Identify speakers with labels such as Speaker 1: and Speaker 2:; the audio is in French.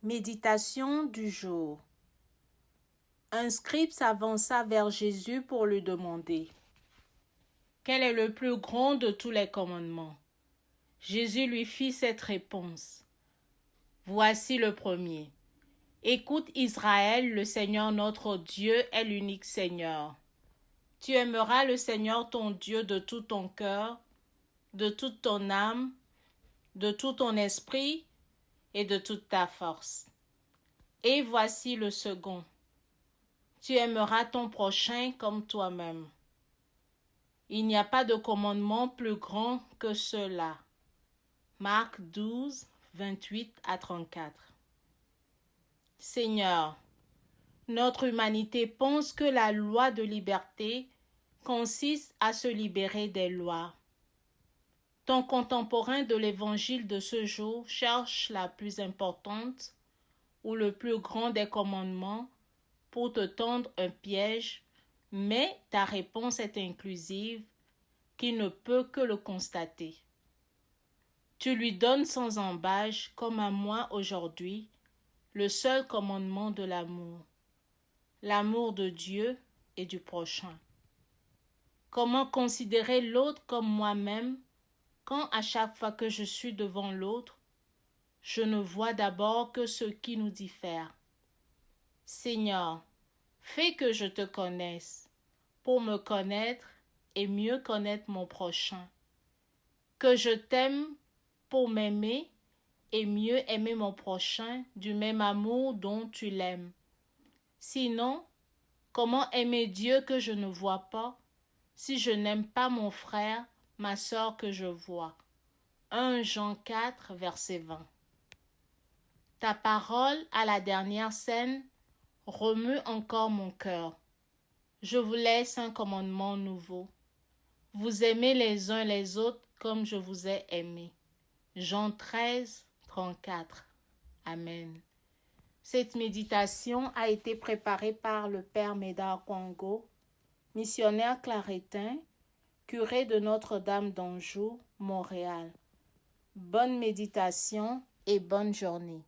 Speaker 1: Méditation du jour. Un scribe s'avança vers Jésus pour lui demander: quel est le plus grand de tous les commandements? Jésus lui fit cette réponse: voici le premier. Écoute Israël, le Seigneur notre Dieu est l'unique Seigneur. Tu aimeras le Seigneur ton Dieu de tout ton cœur, de toute ton âme, de tout ton esprit et de toute ta force. Et voici le second. Tu aimeras ton prochain comme toi-même. Il n'y a pas de commandement plus grand que cela. Marc 12, 28 à 34. Seigneur, notre humanité pense que la loi de liberté consiste à se libérer des lois. Ton contemporain de l'évangile de ce jour cherche la plus importante ou le plus grand des commandements pour te tendre un piège, mais ta réponse est inclusive, qu'il ne peut que le constater. Tu lui donnes sans embâche, comme à moi aujourd'hui, le seul commandement de l'amour de Dieu et du prochain. Comment considérer l'autre comme moi-même quand à chaque fois que je suis devant l'autre, je ne vois d'abord que ce qui nous diffère? Seigneur, fais que je te connaisse pour me connaître et mieux connaître mon prochain. Que je t'aime pour m'aimer et mieux aimer mon prochain du même amour dont tu l'aimes. Sinon, comment aimer Dieu que je ne vois pas si je n'aime pas mon frère, ma sœur que je vois? 1 Jean 4, verset 20. Ta parole à la dernière scène remue encore mon cœur. Je vous laisse un commandement nouveau. Vous aimez les uns les autres comme je vous ai aimés. Jean 13, 34. Amen. Cette méditation a été préparée par le Père Médard Kwango, missionnaire claretin, curé de Notre-Dame d'Anjou, Montréal. Bonne méditation et bonne journée.